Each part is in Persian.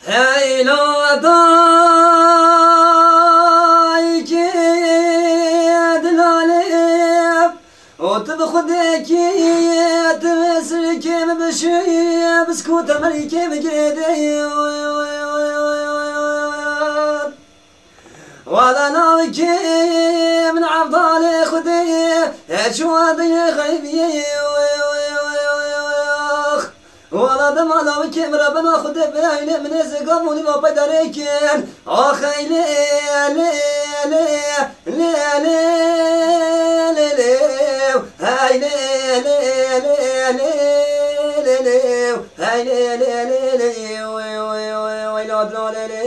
هی لادای که دلالم و تو خودی که تمسر که بشوی بسکوت مری که بگیدی ولا ناوي كي من عبدالي خدي شوادي غيبي ولا دم على كي مربنا خدي بعيني من زقاموني ما بدريكين اخي لي لي لي لي لي لي لي هاي لي لي لي لي لي لي هاي لي لي لي لي ويلاد لي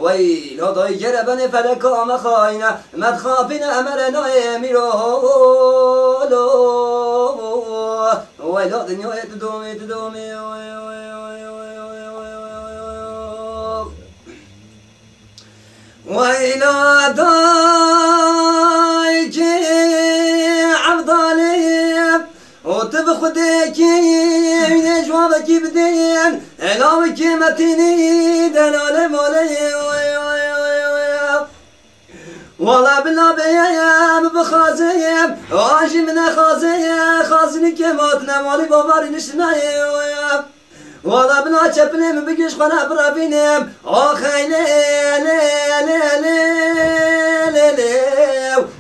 ويلو ضي جربني فلكا مخاينة ما تخافنا أمرنا يميرولو ويلو دنيا تدومي تدومي ويلو ضي جي عبدالي وتبخدك جوابك بدين علاوك متيني دلال مولي والله بالله بيام بخازيم واجي من خازيم خازني كماتنا مالي باباري نشناي والله بالله شبني من بقيش قنا برابينم اخي لي لي لي لي لي لي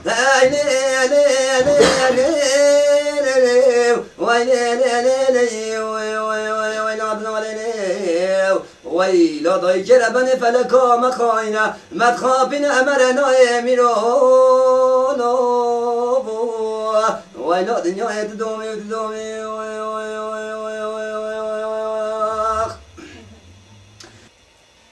هاي لي لي لي لي ويلا ضي جربني فلكا مخاينة ما تخافين أمرنا يميرون ويلا دنيا تدومي